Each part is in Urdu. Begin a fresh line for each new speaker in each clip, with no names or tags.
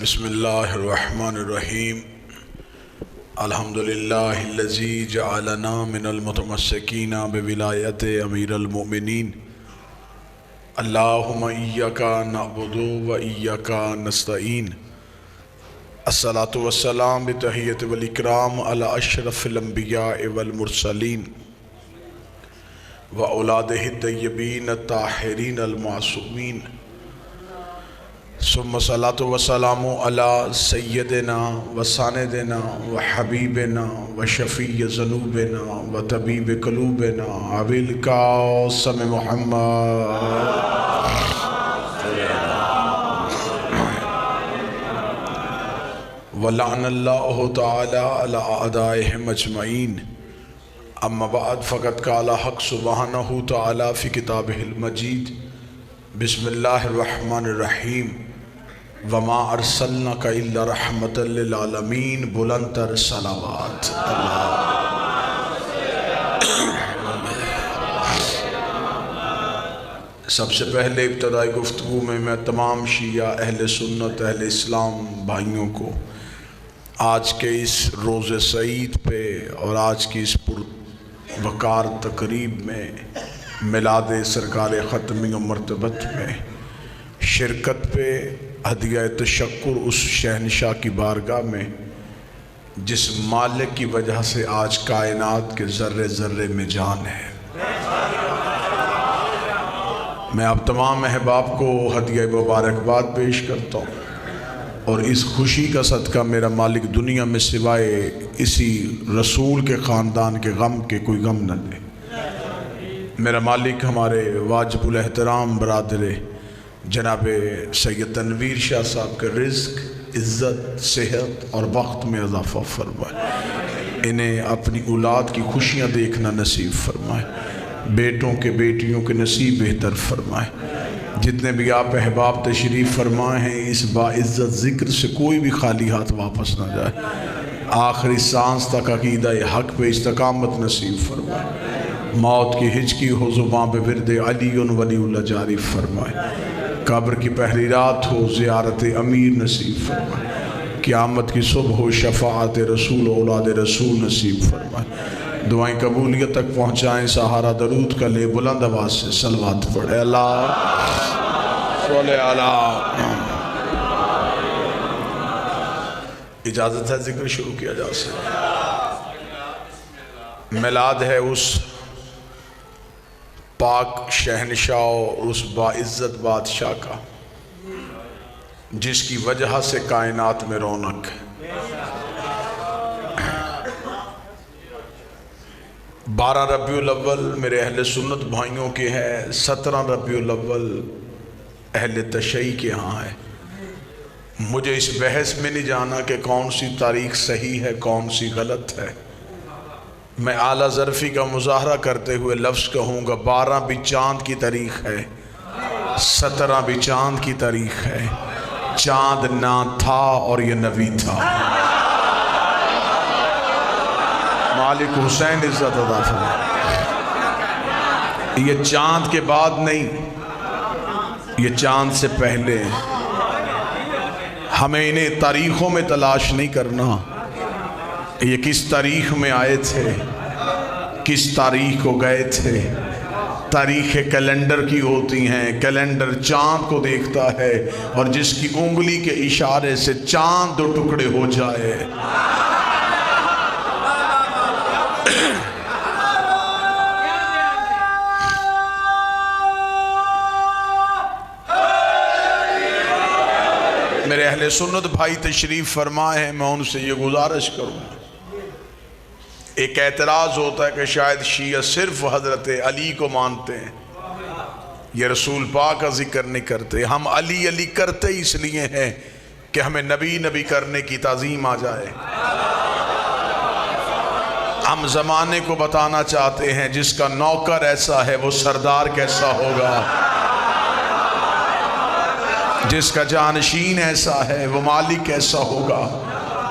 بسم اللہ الرحمن الرحیم الحمدللہ الذی جعلنا من المتمسکین بولایت امیر المؤمنین اللہم ایاک نعبد و ایاک نستعین الصلاة والسلام بتحیت والاکرام علی اشرف الانبیاء والمرسلین و اولادہ الطیبین الطاہرین المعصومین ثم صلاة والسلام علی سیدنا و ساندنا و حبیبنا و شفیع ذنوبنا و طبیب قلوبنا ابی القاسم محمد ولعن اللہ تعالی علی اعدائہم اجمعین اما بعد فقد قال حق سبحانہ تعالی فی کتابہ المجید بسم اللہ الرحمن الرحیم وما ارسلناک الا رحمتا للعالمین بلندتر صلوات سب سے پہلے ابتدائی گفتگو میں تمام شیعہ اہل سنت اہل اسلام بھائیوں کو آج کے اس روز سعید پہ اور آج کی اس پروقار تقریب میں میلاد سرکار ختمی و مرتبت میں شرکت پہ ہدیہ تشکر اس شہنشاہ کی بارگاہ میں جس مالک کی وجہ سے آج کائنات کے ذرے ذرے میں جان ہے۔ میں آپ تمام احباب کو ہدیہ مبارکباد پیش کرتا ہوں اور اس خوشی کا صدقہ میرا مالک دنیا میں سوائے اسی رسول کے خاندان کے غم کے کوئی غم نہ دے۔ میرا مالک ہمارے واجب الاحترام برادر جناب سید تنویر شاہ صاحب کے رزق عزت صحت اور وقت میں اضافہ فرمائے، انہیں اپنی اولاد کی خوشیاں دیکھنا نصیب فرمائے، بیٹوں کے بیٹیوں کے نصیب بہتر فرمائے۔ جتنے بھی آپ احباب تشریف فرمائے ہیں اس باعزت ذکر سے کوئی بھی خالی ہاتھ واپس نہ جائے، آخری سانس تک عقیدہ حق پہ استقامت نصیب فرمائے، موت کی ہچکی ہو زبان پہ ورد علی ولی اللہ جاری فرمائے، قبر کی پہلی رات ہو زیارت امیر نصیب فرمائے، قیامت کی صبح ہو شفاعت رسول اولاد رسول نصیب فرمائے، دعائیں قبولیت تک پہنچائیں، سہارا درود کا لے بلند آواز سے صلوات پڑھے اللہ صلی اللہ۔ اجازت ہے ذکر شروع کیا جا سکتا۔ میلاد ہے اس پاک شہنشاہ اور اس باعزت بادشاہ کا جس کی وجہ سے کائنات میں رونق ہے۔ 12 ربیع الاول میرے اہل سنت بھائیوں کے ہے، 17 ربیع الاول اہل تشیع کے ہاں ہے۔ مجھے اس بحث میں نہیں جانا کہ کون سی تاریخ صحیح ہے کون سی غلط ہے، میں اعلیٰ ظرفی کا مظاہرہ کرتے ہوئے لفظ کہوں گا 12 بھی چاند کی تاریخ ہے، 17 بھی چاند کی تاریخ ہے، چاند نہ تھا اور یہ نبی تھا۔ مالک حسین عزت عطا فرمائے۔ یہ چاند کے بعد نہیں، یہ چاند سے پہلے۔ ہمیں انہیں تاریخوں میں تلاش نہیں کرنا، یہ کس تاریخ میں آئے تھے کس تاریخ کو گئے تھے۔ تاریخ کیلنڈر کی ہوتی ہیں، کیلنڈر چاند کو دیکھتا ہے اور جس کی انگلی کے اشارے سے چاند 2 ٹکڑے ہو جائے۔ میرے اہل سنت بھائی تشریف فرمائے ہیں، میں ان سے یہ گزارش کروں، ایک اعتراض ہوتا ہے کہ شاید شیعہ صرف حضرت علی کو مانتے ہیں، یہ رسول پاک کا ذکر نہیں کرتے۔ ہم علی علی کرتے اس لیے ہیں کہ ہمیں نبی نبی کرنے کی تعظیم آ جائے۔ ہم زمانے کو بتانا چاہتے ہیں جس کا نوکر ایسا ہے وہ سردار کیسا ہوگا، جس کا جانشین ایسا ہے وہ مالک کیسا ہوگا۔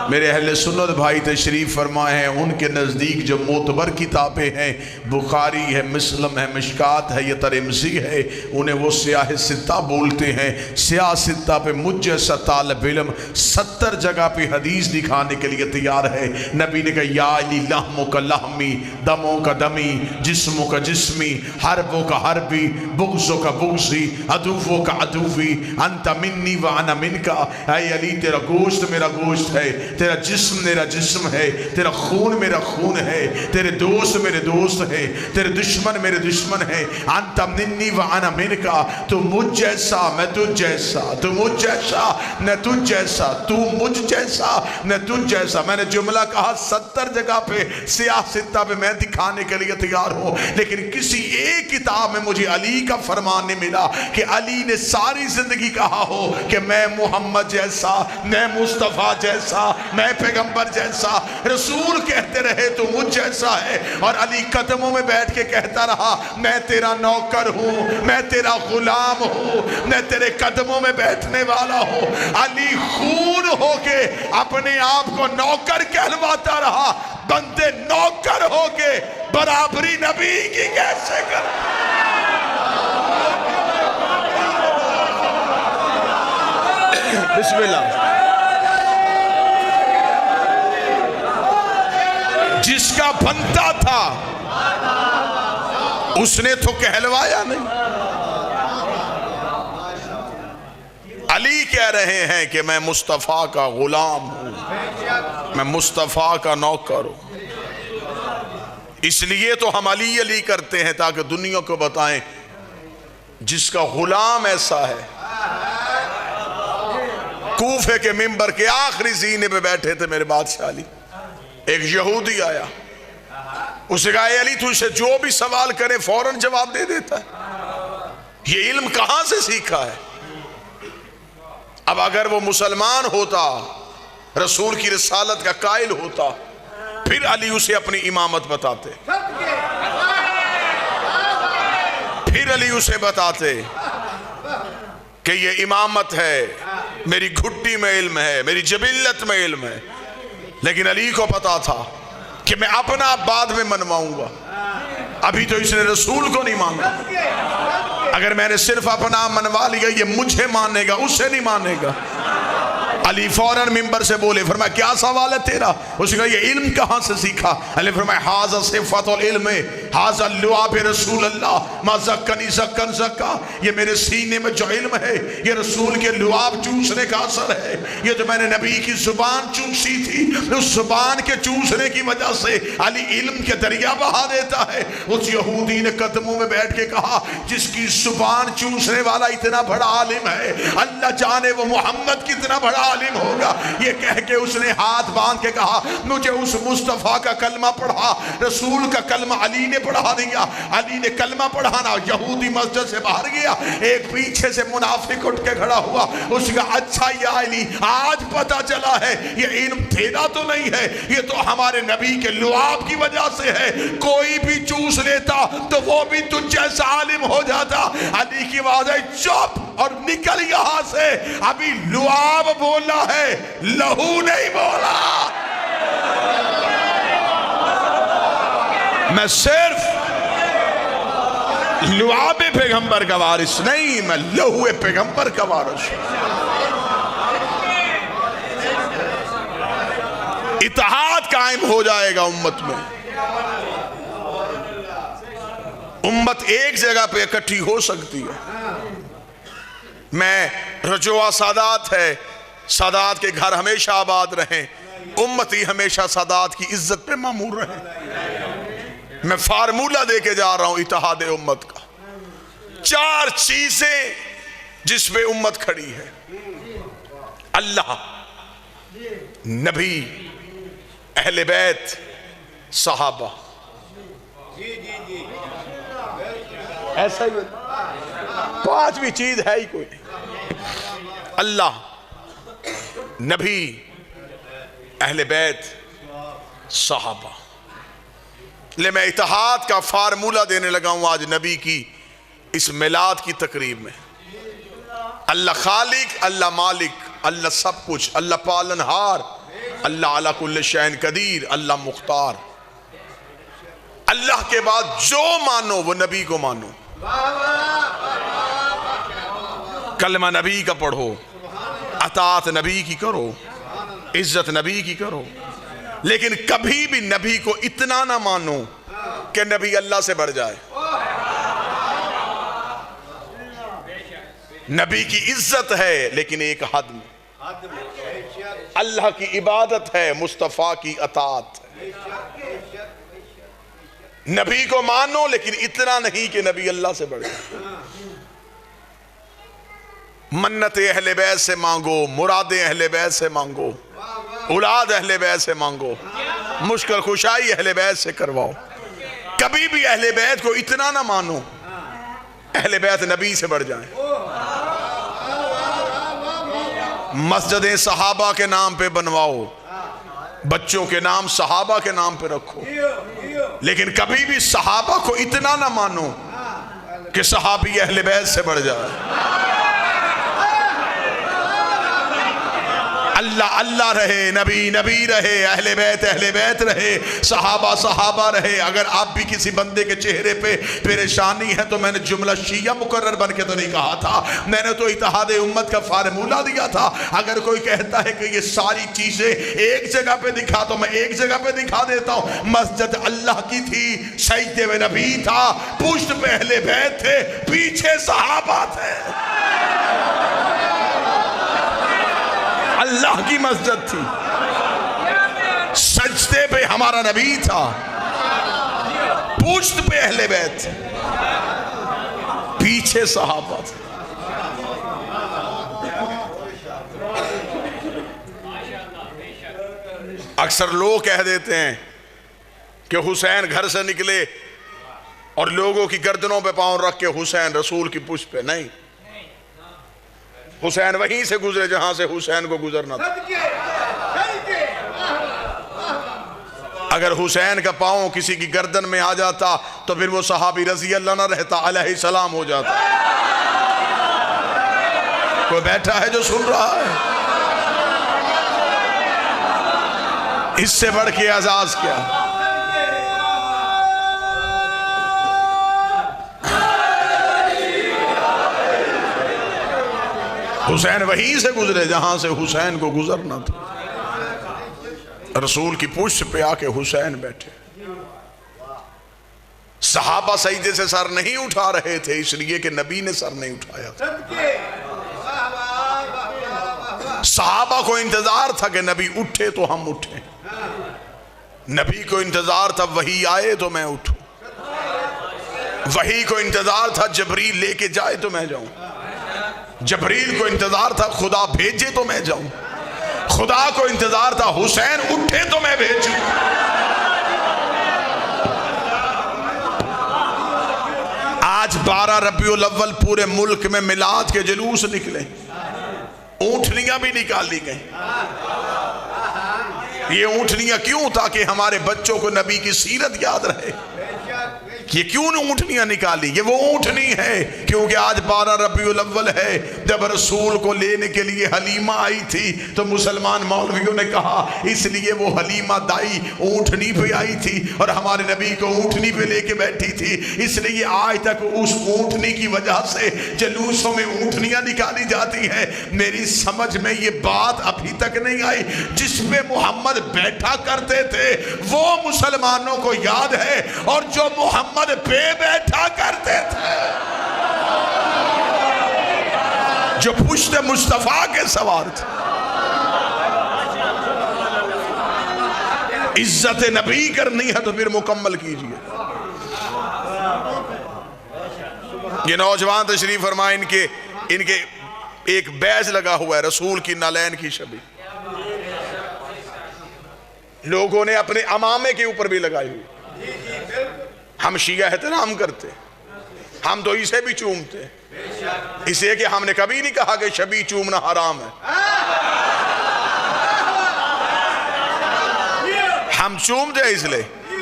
میرے اہل سنت بھائی تشریف فرمائے ہیں، ان کے نزدیک جو معتبر کتابیں ہیں، بخاری ہے، مسلم ہے، مشکات ہے، یہ ترمذی ہے، انہیں وہ سیاہ ستہ بولتے ہیں۔ سیاہ ستہ پہ مجھ جیسا طالب علم 70 جگہ پہ حدیث دکھانے کے لیے تیار ہے۔ نبی نے کہا یا علی لحموں کا لحمی، دموں کا دمی، جسموں کا جسمی، حربوں کا حربی، بغضوں کا بغضی، عدووں کا عدوی، انت منی وانا منکا۔ اے علی تیرا گوشت میرا گوشت ہے، تیرا جسم میرا جسم ہے، تیرا خون میرا خون ہے، تیرے دوست میرے دوست ہے، تیرے دشمن میرے دشمن ہے۔ انت منی وانا منکا، تو مجھ جیسا میں تجھ جیسا، تو مجھ جیسا میں تجھ جیسا، تو مجھ جیسا میں تجھ جیسا۔ میں نے جملہ کہا 70 جگہ پہ سیاہ ستہ پہ میں دکھانے کے لیے تیار ہوں، لیکن کسی ایک کتاب میں مجھے علی کا فرمان نہیں ملا کہ علی نے ساری زندگی کہا ہو کہ میں محمد جیسا، میں مصطفیٰ جیسا، میں پیغمبر جیسا۔ رسول کہتے رہے تو مجھ جیسا ہے، اور علی قدموں میں بیٹھ کے کہتا رہا میں تیرا نوکر ہوں، میں تیرا غلام ہوں، میں تیرے قدموں میں بیٹھنے والا ہوں۔ علی خون ہو کے اپنے آپ کو نوکر کہلواتا رہا، بندے نوکر ہو کے برابری نبی کی کیسے کر۔ بسم اللہ۔ جس کا بنتا تھا اس نے تو کہلوایا نہیں۔ علی کہہ رہے ہیں کہ میں مصطفیٰ کا غلام ہوں، میں مصطفیٰ کا نوکر ہوں۔ اس لیے تو ہم علی علی کرتے ہیں تاکہ دنیا کو بتائیں جس کا غلام ایسا ہے۔ کوفے کے منبر کے آخری زینے پہ بیٹھے تھے میرے بادشاہ علی، ایک یہودی آیا، اسے کہا اے علی تو اسے جو بھی سوال کرے فوراً جواب دے دیتا ہے، یہ علم کہاں سے سیکھا ہے؟ اب اگر وہ مسلمان ہوتا، رسول کی رسالت کا قائل ہوتا، پھر علی اسے اپنی امامت بتاتے، پھر علی اسے بتاتے کہ یہ امامت ہے، میری گھٹی میں علم ہے، میری جبلت میں علم ہے۔ لیکن علی کو پتا تھا کہ میں اپنا بعد میں منواؤں گا، ابھی تو اس نے رسول کو نہیں مانا۔ اگر میں نے صرف اپنا منوا لیا یہ مجھے مانے گا، اسے نہیں مانے گا۔ علی فوراً ممبر سے بولے، فرمایا کیا سوال ہے تیرا؟ اس نے کہا یہ علم کہاں سے سیکھا؟ علی فرمایا حاذا صفت العلم، حاذا لعاب رسول اللہ ما زکنی زکن زکا، یہ میرے سینے میں جو علم ہے یہ رسول کے لعاب چوسنے کا اثر ہے۔ یہ جو میں نے نبی کی زبان چوسی تھی، اس زبان کے چوسنے کی وجہ سے علی علم کے دریا بہا دیتا ہے۔ اس یہودی نے قدموں میں بیٹھ کے کہا جس کی زبان چوسنے والا اتنا بڑا عالم ہے، اللہ جانے وہ محمد کتنا بڑا عالم ہوگا۔ یہ کہہ کے اس نے ہاتھ باندھ کے کہا مجھے اس مصطفیٰ کا کلمہ پڑھا۔ رسول کا کلمہ علی نے پڑھا دیا۔ علی نے کلمہ پڑھانا، یہودی مسجد سے باہر گیا، ایک پیچھے سے منافق اٹھ کے کھڑا ہوا، اس کا اچھا یا علی آج پتا چلا ہے یہ علم تیرا تو نہیں ہے، یہ تو ہمارے نبی کے لعاب کی وجہ سے ہے، کوئی بھی چوس لیتا تو وہ بھی تجھ جیسا عالم ہو جاتا۔ علی کی آواز ہے چپ اور نکل یہاں سے، ابھی لعاب بولا ہے، لہو نہیں بولا۔ میں صرف لعاب پیغمبر کا وارث نہیں، میں لہو پیغمبر کا وارث ہوں۔ اتحاد قائم ہو جائے گا امت میں، امت ایک جگہ پہ اکٹھی ہو سکتی ہے۔ میں رجوع سادات ہے، سادات کے گھر ہمیشہ آباد رہیں، امتی ہمیشہ سادات کی عزت پہ معمور رہیں۔ میں فارمولہ دے کے جا رہا ہوں اتحاد امت کا، 4 چیزیں جس پہ امت کھڑی ہے: اللہ، نبی، اہل بیت، صحابہ۔ ایسا ہی 5ویں چیز ہے ہی کوئی نہیں۔ اللہ، نبی، اہل بیت، صحابہ۔ لے میں اتحاد کا فارمولہ دینے لگا ہوں آج نبی کی اس میلاد کی تقریب میں۔ اللہ خالق، اللہ مالک، اللہ سب کچھ، اللہ پالنہار، اللہ علی کل شیء قدیر، اللہ مختار۔ اللہ کے بعد جو مانو وہ نبی کو مانو، کلمہ نبی کا پڑھو، اطاعت نبی کی کرو، عزت نبی کی کرو، لیکن کبھی بھی نبی کو اتنا نہ مانو کہ نبی اللہ سے بڑھ جائے۔ نبی کی عزت ہے لیکن ایک حد میں، اللہ کی عبادت ہے، مصطفیٰ کی اطاعت ہے۔ نبی کو مانو لیکن اتنا نہیں کہ نبی اللہ سے بڑھ جائے۔ منت اہل بیت سے مانگو، مرادیں اہل بیت سے مانگو، اولاد اہل بیت سے مانگو، مشکل کشائی اہل بیت سے کرواؤ۔ کبھی بھی اہل بیت کو اتنا نہ مانو اہل بیت نبی سے بڑھ جائیں۔ مسجدیں صحابہ کے نام پہ بنواؤ، بچوں کے نام صحابہ کے نام پہ رکھو، لیکن کبھی بھی صحابہ کو اتنا نہ مانو کہ صحابی اہل بیت سے بڑھ جائے۔ اللہ اللہ رہے، نبی نبی رہے، اہل بیت رہے، صحابہ صحابہ رہے۔ اگر آپ بھی کسی بندے کے چہرے پہ پریشانی ہے تو میں نے جملہ شیعہ مقرر بن کے تو نہیں کہا تھا، میں نے تو اتحاد امت کا فارمولہ دیا تھا۔ اگر کوئی کہتا ہے کہ یہ ساری چیزیں ایک جگہ پہ دکھا تو میں ایک جگہ پہ دکھا دیتا ہوں۔ مسجد اللہ کی تھی، سجدے میں نبی تھا، پشت پہ اہل بیت تھے، پیچھے صحابہ تھے۔ اللہ کی مسجد تھی، سجدے پہ ہمارا نبی تھا، پشت پہ اہل بیت تھے، پیچھے صحابہ تھے۔ اکثر لوگ کہہ دیتے ہیں کہ حسین گھر سے نکلے اور لوگوں کی گردنوں پہ پاؤں رکھ کے حسین رسول کی پشت پہ، نہیں، حسین وہیں سے گزرے جہاں سے حسین کو گزرنا تھا۔ اگر حسین کا پاؤں کسی کی گردن میں آ جاتا تو پھر وہ صحابی رضی اللہ نہ رہتا، علیہ السلام ہو جاتا۔ کوئی بیٹھا ہے جو سن رہا ہے؟ اس سے بڑھ کے اعزاز کیا؟ حسین وہیں سے گزرے جہاں سے حسین کو گزرنا تھا۔ رسول کی پشت پہ آ کے حسین بیٹھے۔ صحابہ سجدے سے سر نہیں اٹھا رہے تھے اس لیے کہ نبی نے سر نہیں اٹھایا تھا۔ صحابہ کو انتظار تھا کہ نبی اٹھے تو ہم اٹھیں، نبی کو انتظار تھا وحی آئے تو میں اٹھوں، وحی کو انتظار تھا جبریل لے کے جائے تو میں جاؤں، جبریل کو انتظار تھا خدا بھیجے تو میں جاؤں، خدا کو انتظار تھا حسین اٹھے تو میں بھیجوں۔ آج 12 ربیع الاول پورے ملک میں میلاد کے جلوس نکلے، اونٹنیاں بھی نکالی گئیں۔ یہ اونٹنیاں کیوں؟ تاکہ ہمارے بچوں کو نبی کی سیرت یاد رہے۔ یہ کیوں اونٹنیاں نکالی؟ یہ وہ اونٹنی ہے کیونکہ آج 12 ربیع الاول ہے، جب رسول کو لینے کے لیے حلیمہ آئی تھی تو مسلمان مولویوں نے کہا اس لیے وہ حلیمہ دائی اونٹنی پہ آئی تھی اور ہمارے نبی کو اونٹنی پہ لے کے بیٹھی تھی، اس لیے آج تک اس اونٹنی کی وجہ سے جلوسوں میں اونٹنیاں نکالی جاتی ہیں۔ میری سمجھ میں یہ بات ابھی تک نہیں آئی، جس پہ محمد بیٹھا کرتے تھے وہ مسلمانوں کو یاد ہے، اور جو محمد پہ بیٹھا کرتے تھے، جو پشت مصطفیٰ کے سوار تھے۔ عزت نبی کرنی ہے تو پھر مکمل کیجئے۔ یہ نوجوان تشریف فرمائیں، ان کے ایک بیج لگا ہوا ہے رسول کی نالین کی شبیہ، لوگوں نے اپنے امامے کے اوپر بھی لگائی ہوئی۔ ہم شیعہ احترام کرتے، ہم تو اسے بھی چومتے، اسے کہ ہم نے کبھی نہیں کہا کہ شبیہ چومنا حرام ہے، ہم چومتے اس لئے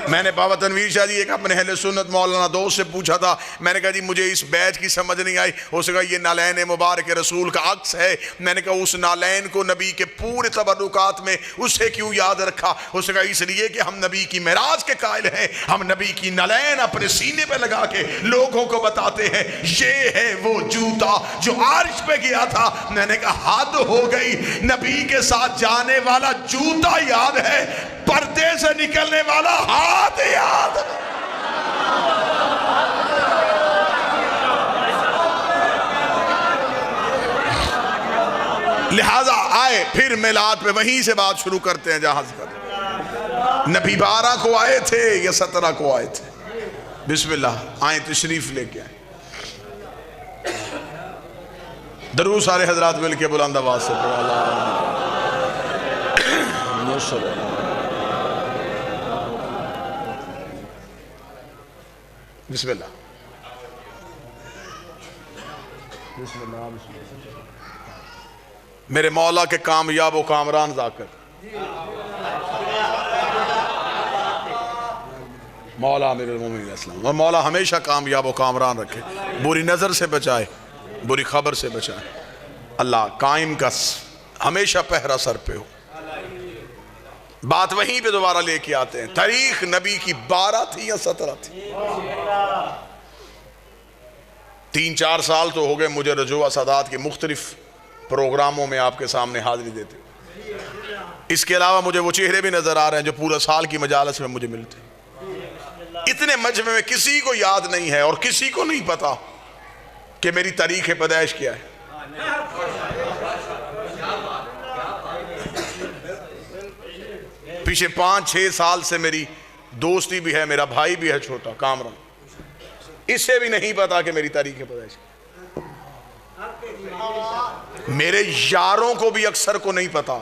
میں نے بابا تنویر شاہ جی ایک اپنے اہل سنت مولانا دوست سے پوچھا تھا، میں نے کہا جی مجھے اس بیت کی سمجھ نہیں آئی. اس نے کہا یہ نالین مبارک رسول کا عکس ہے. میں نے کہا اس نالین کو نبی کے پورے تبرکات میں اسے کیوں یاد رکھا؟ اس نے کہا اس لیے کہ ہم نبی کی معراج کے قائل ہیں. ہم نبی کی نالین اپنے سینے پہ لگا کے لوگوں کو بتاتے ہیں یہ ہے وہ جوتا جو عرش پہ گیا تھا. میں نے کہا حد ہو گئی، نبی کے ساتھ جانے والا جوتا یاد ہے، پردے سے نکلنے والا ہاتھ یاد. لہذا آئے پھر میلاد پہ وہیں سے بات شروع کرتے ہیں جہاں سے کرتے. نبی 12 کو آئے تھے یا 17 کو آئے تھے؟ بسم اللہ آئیں تشریف لے کے آئیں. درود سارے حضرات مل کے بلند آواز سے پڑھا. بسم اللہ. میرے مولا کے کامیاب و کامران ذاکر مولا امیر المومنین علیہ السلام، اور مولا ہمیشہ کامیاب و کامران رکھے، بری نظر سے بچائے، بری خبر سے بچائے. اللہ قائم کا ہمیشہ پہرا سر پہ ہو. بات وہیں پہ دوبارہ لے کے آتے ہیں. تاریخ نبی کی 12 تھی یا 17 تھی؟ 3-4 سال تو ہو گئے مجھے رجوع سادات کے مختلف پروگراموں میں آپ کے سامنے حاضری دیتے. اس کے علاوہ مجھے وہ چہرے بھی نظر آ رہے ہیں جو پورا سال کی مجالس میں مجھے ملتے. اتنے مجمع میں کسی کو یاد نہیں ہے اور کسی کو نہیں پتا کہ میری تاریخ پیدائش کیا ہے. پیچھے 5-6 سال سے میری دوستی بھی ہے، میرا بھائی بھی ہے چھوٹا کامران، اسے بھی نہیں پتا کہ میری تاریخ پیدائش. میرے یاروں کو بھی اکثر کو نہیں پتا.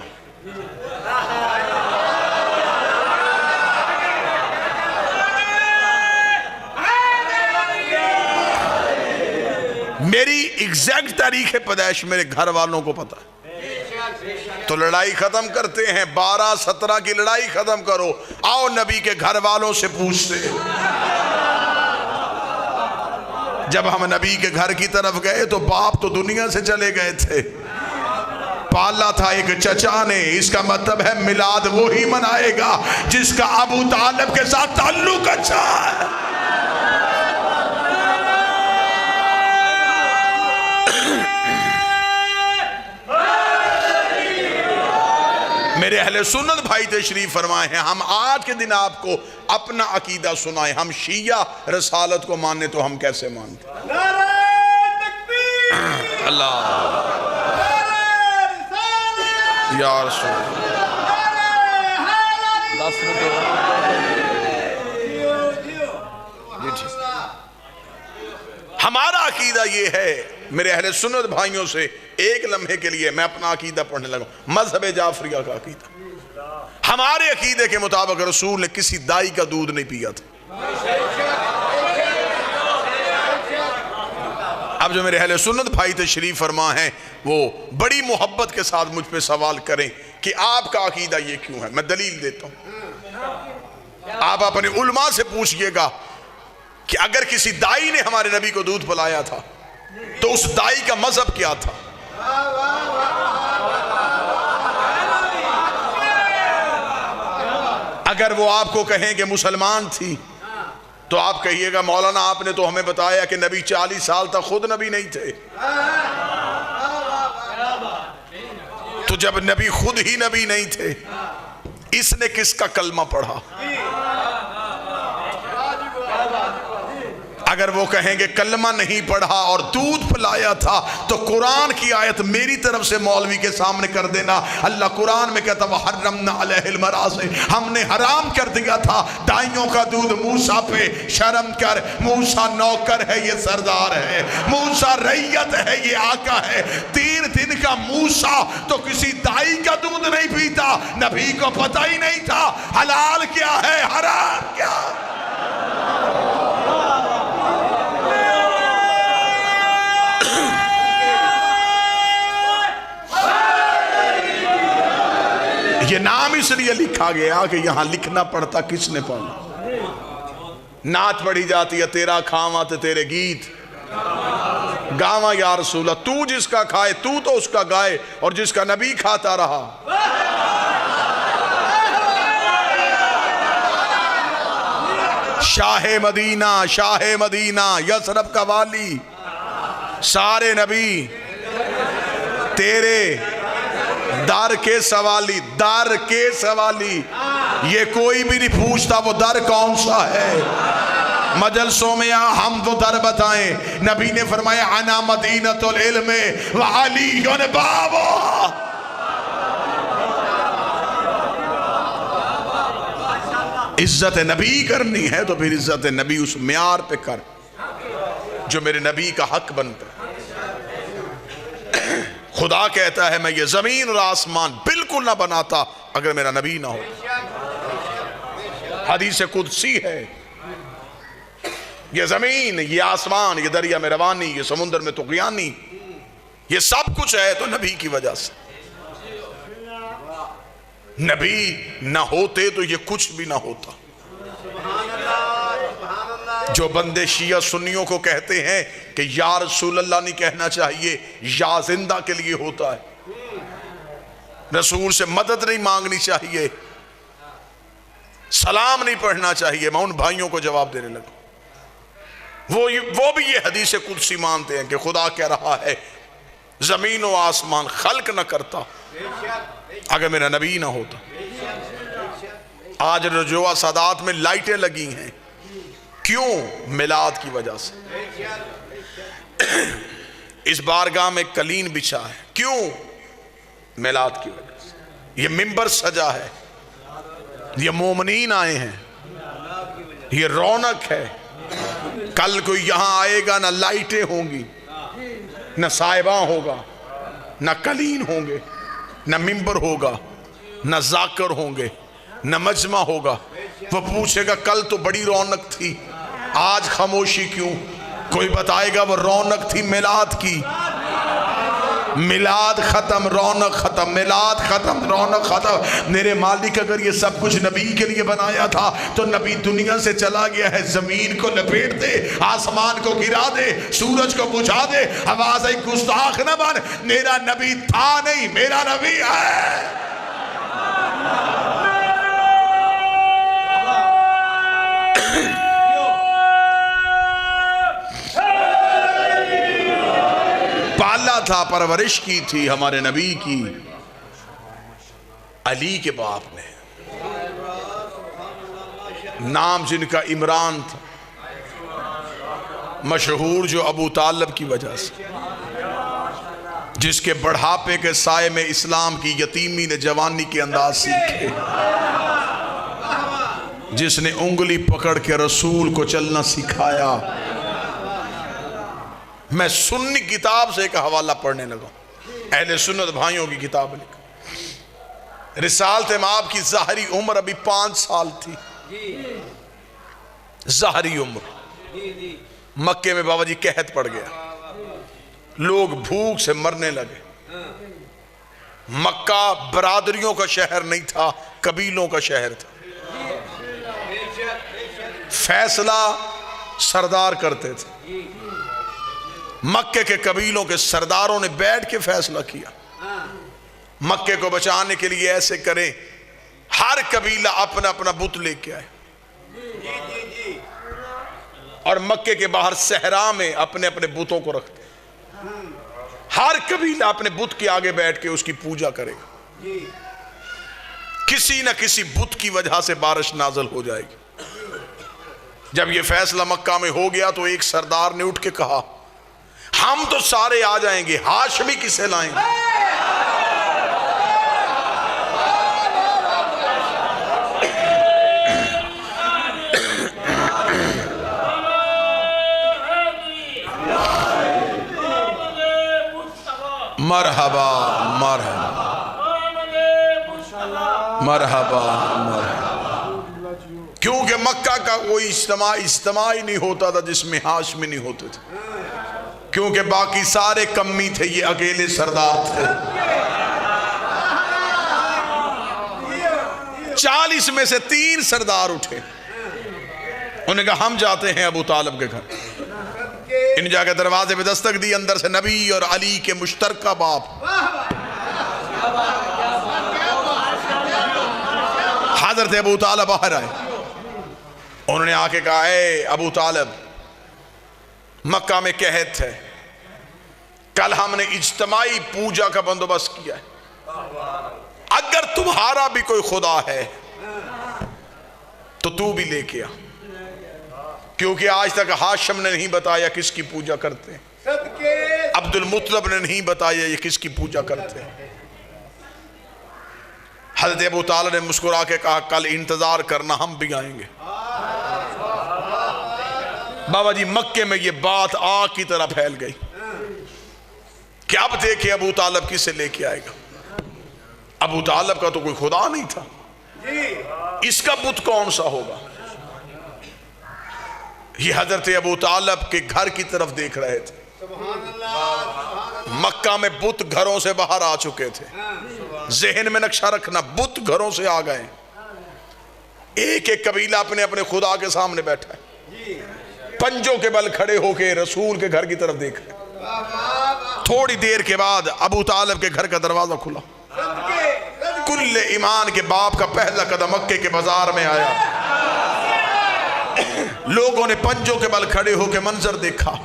میری ایگزیکٹ تاریخ پیدائش میرے گھر والوں کو پتا ہے. تو لڑائی ختم کرتے ہیں، 12-17 کی لڑائی ختم کرو، آؤ نبی کے گھر والوں سے پوچھتے. جب ہم نبی کے گھر کی طرف گئے تو باپ تو دنیا سے چلے گئے تھے، پالا تھا ایک چچا نے. اس کا مطلب ہے میلاد وہی منائے گا جس کا ابو طالب کے ساتھ تعلق اچھا ہے. میرے اہل سنت بھائی تشریف فرمائے ہیں. ہم آج کے دن آپ کو اپنا عقیدہ سنائیں. ہم شیعہ رسالت کو ماننے تو ہم کیسے مانتے؟ اللہ یا رسول ہمارا عقیدہ یہ ہے. میرے اہل سنت بھائیوں سے ایک لمحے کے لیے میں اپنا عقیدہ پڑھنے لگا. مذہب جعفریہ کا عقیدہ. ہمارے عقیدے کے مطابق رسول نے کسی دائی کا دودھ نہیں پیا تھا. اب جو میرے اہل سنت بھائی تشریف فرما ہیں وہ بڑی محبت کے ساتھ مجھ پہ سوال کریں کہ آپ کا عقیدہ یہ کیوں ہے. میں دلیل دیتا ہوں. آپ اپنے علماء سے پوچھئے گا کہ اگر کسی دائی نے ہمارے نبی کو دودھ پلایا تھا تو اس دائی کا مذہب کیا تھا؟ اگر وہ آپ کو کہیں کہ مسلمان تھی تو آپ کہیے گا مولانا آپ نے تو ہمیں بتایا کہ نبی 40 سال تک خود نبی نہیں تھے. تو جب نبی خود ہی نبی نہیں تھے اس نے کس کا کلمہ پڑھا؟ اگر وہ کہیں گے کلمہ نہیں پڑھا اور دودھ پلایا تھا تو قرآن کی آیت میری طرف سے مولوی کے سامنے کر دینا. اللہ قرآن میں کہتا وَحَرَّمْنَا عَلَيْهِ الْمَرَاضِعَ، ہم نے حرام کر دیا تھا دائیوں کا دودھ موسیٰ پہ. شرم کر، موسیٰ نوکر ہے، یہ سردار ہے. موسیٰ ریت ہے، یہ آقا ہے. 3 دن کا موسیٰ تو کسی دائی کا دودھ نہیں پیتا. نبی کو پتہ ہی نہیں تھا حلال کیا ہے حرام کیا. یہ نام اس لیے لکھا گیا کہ یہاں لکھنا پڑتا کس نے پڑھا؟ نعت پڑھی جاتی ہے، تیرا کھاواں تے تیرے گیت گاواں یا رسول اللہ، تو جس کا کھائے تو اس کا گائے، اور جس کا نبی کھاتا رہا۔ شاہ مدینہ یثرب کا والی، سارے نبی تیرے در کے سوالی، یہ کوئی بھی نہیں پوچھتا وہ در کون سا ہے۔ مجلسوں میں ہم وہ در بتائیں، نبی نے فرمایا انا مدینۃ العلم وعلی بابا۔ عزت نبی کرنی ہے تو پھر عزت نبی اس معیار پہ کر جو میرے نبی کا حق بنتا ہے۔ خدا کہتا ہے میں یہ زمین اور آسمان بالکل نہ بناتا اگر میرا نبی نہ ہو۔ حدیث قدسی ہے، یہ زمین، یہ آسمان، یہ دریا میں روانی، یہ سمندر میں طغیانی، یہ سب کچھ ہے تو نبی کی وجہ سے۔ نبی نہ ہوتے تو یہ کچھ بھی نہ ہوتا۔ جو بندے شیعہ سنیوں کو کہتے ہیں کہ یا رسول اللہ نہیں کہنا چاہیے، یا زندہ کے لیے ہوتا ہے، رسول سے مدد نہیں مانگنی چاہیے، سلام نہیں پڑھنا چاہیے، میں ان بھائیوں کو جواب دینے لگا۔ وہ بھی یہ حدیث قدسی مانتے ہیں کہ خدا کہہ رہا ہے زمین و آسمان خلق نہ کرتا اگر میرا نبی نہ ہوتا۔ آج رجوع سادات میں لائٹیں لگی ہیں، کیوں؟ میلاد کی وجہ سے۔ اس بارگاہ میں قلین بچھا ہے، کیوں؟ میلاد کی وجہ سے۔ یہ منبر سجا ہے، یہ مومنین آئے ہیں، یہ رونق ہے۔ کل کوئی یہاں آئے گا نہ لائٹیں ہوں گی، نہ صاحباں ہوگا، نہ قلین ہوں گے، نہ منبر ہوگا، نہ ذاکر ہوں گے، نہ مجمع ہوگا۔ وہ پوچھے گا کل تو بڑی رونق تھی، آج خاموشی کیوں؟ کوئی بتائے گا وہ رونق تھی میلاد کی۔ میلاد ختم، رونق ختم، میلاد ختم، رونق ختم۔ میرے مالک اگر یہ سب کچھ نبی کے لیے بنایا تھا تو نبی دنیا سے چلا گیا ہے۔ زمین کو لپیٹ دے، آسمان کو گرا دے، سورج کو بجھا دے، آواز ایک گستاخ نہ بن۔ میرا نبی تھا نہیں، میرا نبی ہے۔ پالا تھا، پرورش کی تھی ہمارے نبی کی علی کے باپ نے، نام جن کا عمران تھا، مشہور جو ابو طالب کی وجہ سے، جس کے بڑھاپے کے سائے میں اسلام کی یتیمی نے جوانی کے انداز سیکھے، جس نے انگلی پکڑ کے رسول کو چلنا سکھایا۔ میں سنی کتاب سے ایک حوالہ پڑھنے لگا، اہل سنت بھائیوں کی کتاب لکھا، رسالت امام کی ظاہری عمر ابھی 5 سال تھی، ظاہری عمر۔ مکے میں بابا جی قحط پڑ گیا، لوگ بھوک سے مرنے لگے۔ مکہ برادریوں کا شہر نہیں تھا، قبیلوں کا شہر تھا۔ فیصلہ سردار کرتے تھے، مکے کے قبیلوں کے سرداروں نے بیٹھ کے فیصلہ کیا مکے کو بچانے کے لیے ایسے کریں، ہر قبیلہ اپنا اپنا بت لے کے آئے، اور مکے کے باہر صحرا میں اپنے اپنے بتوں کو رکھتے، ہر قبیلہ اپنے بت کے آگے بیٹھ کے اس کی پوجا کرے گا، کسی نہ کسی بت کی وجہ سے بارش نازل ہو جائے گی۔ جب یہ فیصلہ مکہ میں ہو گیا تو ایک سردار نے اٹھ کے کہا ہم تو سارے آ جائیں گے، ہاشمی کسے لائیں گے؟ مرحبا مرحبا مرحبا مرحبا۔ کیونکہ مکہ کا کوئی اجتماع ہی نہیں ہوتا تھا جس میں ہاشمی نہیں ہوتے تھے، کیونکہ باقی سارے کمی تھے، یہ اکیلے سردار تھے۔ 40 میں سے 3 سردار اٹھے، انہوں نے کہا ہم جاتے ہیں ابو طالب کے گھر. ان جا کے دروازے پہ دستک دی. اندر سے نبی اور علی کے مشترکہ باپ حضرت ابو طالب باہر آئے. انہوں نے آ کے کہا اے ابو طالب، مکہ میں قحط ہے، کل ہم نے اجتماعی پوجا کا بندوبست کیا ہے، اگر تمہارا بھی کوئی خدا ہے تو بھی لے کے آ، کیونکہ آج تک ہاشم نے نہیں بتایا کس کی پوجا کرتے ہیں، عبد المطلب نے نہیں بتایا یہ کس کی پوجا کرتے ہیں. حضرت ابو طالب نے مسکرا کے کہا کل انتظار کرنا، ہم بھی آئیں گے. بابا جی مکے میں یہ بات آگ کی طرح پھیل گئی کہ اب دیکھیں ابو طالب کسے لے کے آئے گا. ابو طالب کا تو کوئی خدا نہیں تھا، اس کا بت کون سا ہوگا؟ یہ حضرت ابو طالب کے گھر کی طرف دیکھ رہے تھے. مکہ میں بت گھروں سے باہر آ چکے تھے. ذہن میں نقشہ رکھنا، بت گھروں سے آ گئے. ایک ایک قبیلہ اپنے اپنے خدا کے سامنے بیٹھا ہے، پنجوں کے بل کھڑے ہو کے رسول کے گھر کی طرف دیکھ رہے. تھوڑی دیر کے بعد ابو طالب کے گھر کا دروازہ کھلا. کل ایمان کے باپ کا پہلا قدم مکے کے بازار میں آیا. لوگوں نے پنجوں کے بل کھڑے ہو کے منظر دیکھا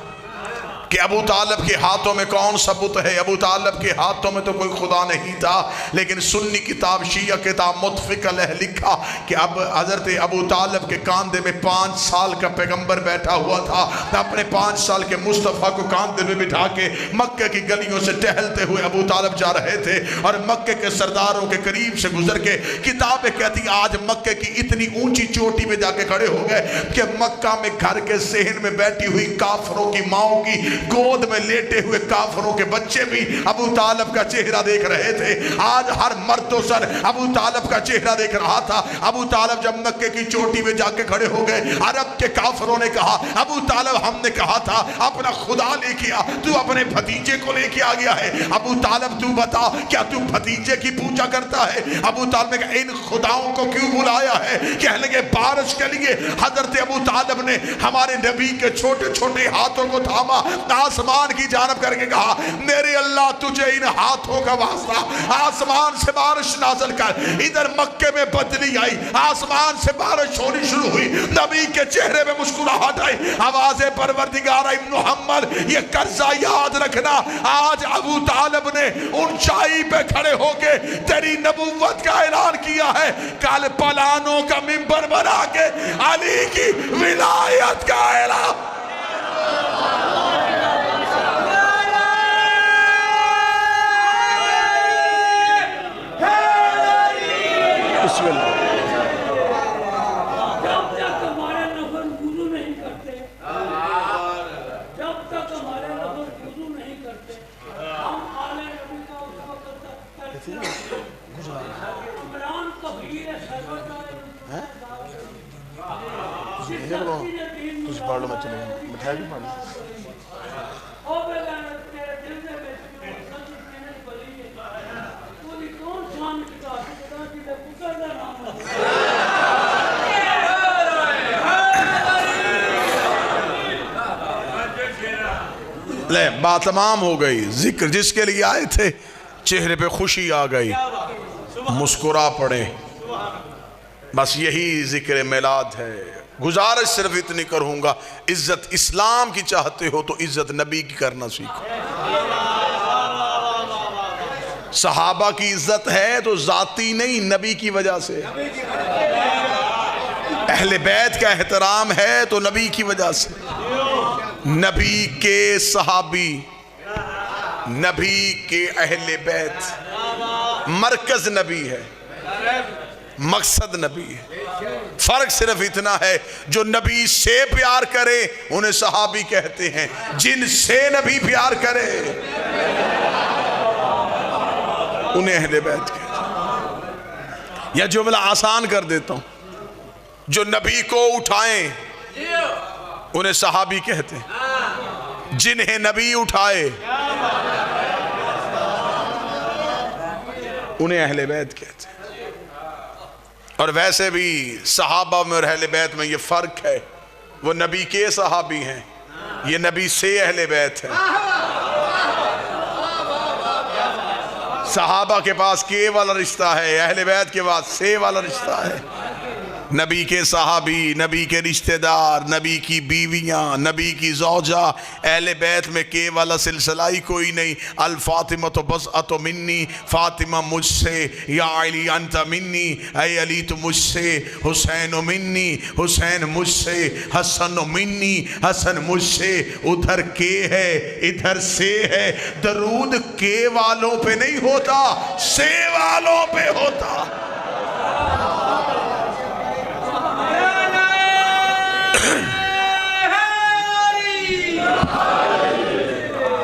کہ ابو طالب کے ہاتھوں میں کون سا بت ہے. ابو طالب کے ہاتھوں میں تو کوئی خدا نہیں تھا، لیکن سنی کتاب شیعہ کتاب متفق علیہ لکھا کہ اب حضرت ابو طالب کے کاندھے میں 5 سال کا پیغمبر بیٹھا ہوا تھا. اپنے 5 سال کے مصطفیٰ کو کاندھے میں بٹھا کے مکہ کی گلیوں سے ٹہلتے ہوئے ابو طالب جا رہے تھے اور مکے کے سرداروں کے قریب سے گزر کے کتابیں کہتی آج مکے کی اتنی اونچی چوٹی میں جا کے کھڑے ہو گئے کہ مکہ میں گھر کے صحن میں بیٹھی ہوئی کافروں کی ماؤں کی گود میں لیٹے ہوئے کافروں کے بچے بھی ابو طالب کا چہرہ دیکھ رہے تھے. آج ہر مرد و سر ابو طالب کا چہرہ دیکھ رہا تھا. ابو طالب جب مکے کی چوٹی میں جا کے کھڑے ہو گئے، عرب کے کافروں نے کہا ابو طالب ہم نے کہا تھا اپنا خدا لے کے آ، تو اپنے بھتیجے کو لے کے آ گیا ہے. ابو طالب تو بتا کیا تو بھتیجے کی پوجا کرتا ہے؟ ابو طالب نے کہا ان خداؤں کو کیوں بلایا ہے؟ کہنے لگے بارش کے لیے. حضرت ابو طالب نے ہمارے نبی کے چھوٹے چھوٹے ہاتھوں کو تھاما، آسمان کی جانب کر کے کہا میرے اللہ تجھے ان ہاتھوں کا واسطہ، آسمان سے بارش نازل کر. ادھر مکے میں بدلی آئی، آسمان سے بارش ہونی شروع ہوئی، نبی کے چہرے میں مسکراہٹ آئی. آواز پروردگار محمد یہ قرضہ یاد رکھنا، آج ابو طالب نے اونچائی پہ کھڑے ہو کے تیری نبوت کا اعلان کیا ہے. کل پلانوں کا منبر بنا کے علی کی ولایت کا اعلان. بسم اللہ.
جب تک ہمارے نفر وضو نہیں کرتے، جب تک ہمارے نفر وضو نہیں کرتے، ہم آلِ نبی کا اس وقت تک کرتے ہیں. عمران کبیر سرور
کچھ پڑھ لو، میں چلے گا مٹھائی بھی پڑھ لو. لے بات تمام ہو گئی. ذکر جس کے لیے آئے تھے چہرے پہ خوشی آ گئی، مسکرا پڑے. بس یہی ذکر میلاد ہے. گزارش صرف اتنی کروں گا، عزت اسلام کی چاہتے ہو تو عزت نبی کی کرنا سیکھو. صحابہ کی عزت ہے تو ذاتی نہیں، نبی کی وجہ سے. اہل بیت کا احترام ہے تو نبی کی وجہ سے. نبی کے صحابی، نبی کے اہل بیت، مرکز نبی ہے، مقصد نبی ہے. فرق صرف اتنا ہے جو نبی سے پیار کرے انہیں صحابی کہتے ہیں، جن سے نبی پیار کرے انہیں اہل بیت کہتے ہیں. یا جملہ آسان کر دیتا ہوں، جو نبی کو اٹھائیں انہیں صحابی کہتے ہیں، جنہیں نبی اٹھائے انہیں اہل بیت کہتے ہیں. اور ویسے بھی صحابہ میں اور اہل بیت میں یہ فرق ہے. وہ نبی کے صحابی ہیں، یہ نبی سے اہل بیت ہیں۔ صحابہ کے پاس کے والا رشتہ ہے، اہل بیت کے پاس سے والا رشتہ ہے۔ نبی کے صحابی، نبی کے رشتہ دار، نبی کی بیویاں، نبی کی زوجہ، اہل بیت میں کے والا سلسلہ ہی کوئی نہیں۔ الفاطمہ تو بضعۃ منی، فاطمہ مجھ سے، یا علی انت منی، اے علی تو مجھ سے، حسین منی، حسین مجھ سے، حسن منی، حسن مجھ سے۔ ادھر کے ہے ادھر سے ہے، درود کے والوں پہ نہیں ہوتا، سے والوں پہ ہوتا۔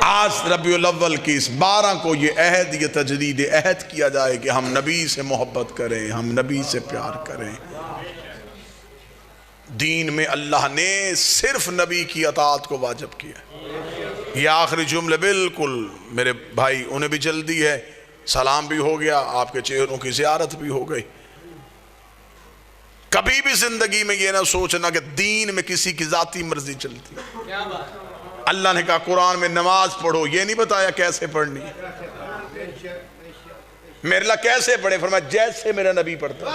آج ربیع الاول کی اس 12 کو یہ عہد، یہ تجدید عہد کیا جائے کہ ہم نبی سے محبت کریں، ہم نبی سے پیار کریں۔ دین میں اللہ نے صرف نبی کی اطاعت کو واجب کیا۔ یہ آخری جملے بالکل میرے بھائی، انہیں بھی جلدی ہے، سلام بھی ہو گیا، آپ کے چہروں کی زیارت بھی ہو گئی۔ کبھی بھی زندگی میں یہ نہ سوچنا کہ دین میں کسی کی ذاتی مرضی چلتی ہے۔ اللہ نے کہا قرآن میں نماز پڑھو، یہ نہیں بتایا کیسے پڑھنی ہے۔ میرے اللہ کیسے پڑھے؟ فرمایا جیسے میرا نبی پڑھتا۔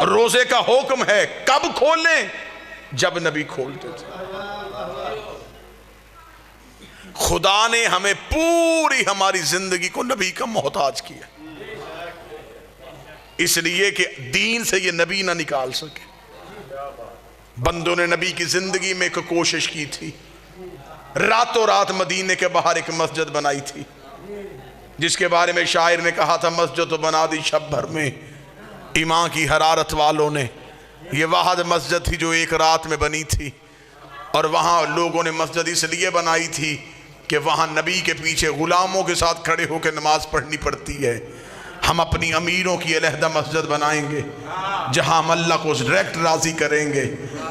روزے کا حکم ہے، کب کھولیں؟ جب نبی کھولتے تھے۔ خدا نے ہمیں پوری ہماری زندگی کو نبی کا محتاج کیا، اس لیے کہ دین سے یہ نبی نہ نکال سکے۔ بندوں نے نبی کی زندگی میں ایک کوشش کی تھی، راتوں رات مدینے کے باہر ایک مسجد بنائی تھی، جس کے بارے میں شاعر نے کہا تھا مسجد تو بنا دی شب بھر میں ایمان کی حرارت والوں نے۔ یہ واحد مسجد تھی جو ایک رات میں بنی تھی، اور وہاں لوگوں نے مسجد اس لیے بنائی تھی کہ وہاں نبی کے پیچھے غلاموں کے ساتھ کھڑے ہو کے نماز پڑھنی پڑتی ہے۔ ہم اپنی امیروں کی علیحدہ مسجد بنائیں گے جہاں ہم اللہ کو ڈائریکٹ راضی کریں گے،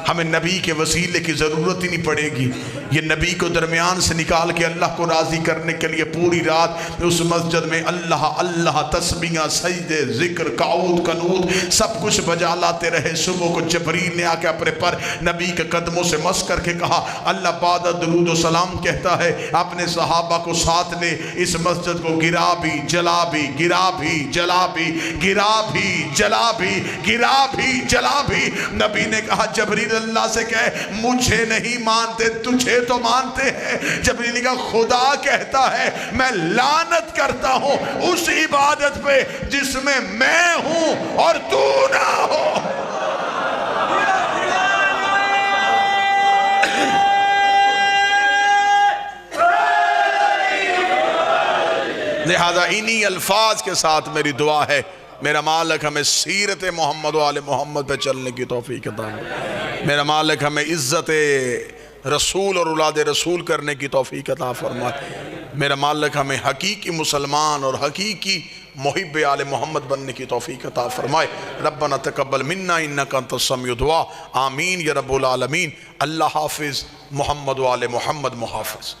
ہمیں نبی کے وسیلے کی ضرورت ہی نہیں پڑے گی۔ یہ نبی کو درمیان سے نکال کے اللہ کو راضی کرنے کے لیے پوری رات اس مسجد میں اللہ اللہ تسبیحاں، سجدے، ذکر، قعود، قنوت سب کچھ بجا لاتے رہے۔ صبح کو جبریل نے آ کے اپنے پر نبی کے قدموں سے مس کر کے کہا اللہ بعد درود و سلام کہتا ہے اپنے صحابہ کو ساتھ لے، اس مسجد کو گرا بھی جلا بھی، گرا بھی جلا بھی، گرا بھی جلا بھی، گرا بھی جلا بھی۔ نبی نے کہا جبریل اللہ سے کہے مجھے نہیں مانتے تجھے تو مانتے ہیں۔ جبریل نے کہا خدا کہتا ہے میں لعنت کرتا ہوں اس عبادت پہ جس میں میں ہوں اور تو نہ ہو۔ لہذا انہی الفاظ کے ساتھ میری دعا ہے میرا مالک ہمیں سیرت محمد و آل محمد پہ چلنے کی توفیق عطا فرمائے۔ میرا مالک ہمیں عزت رسول اور اولاد رسول کرنے کی توفیق عطا فرمائے۔ میرا مالک ہمیں حقیقی مسلمان اور حقیقی محب آل محمد بننے کی توفیق عطا فرمائے۔ ربنا تقبل منا انک انت السمیع الدعاء، آمین یا رب العالمین۔ اللہ حافظ، محمد و آل محمد محافظ۔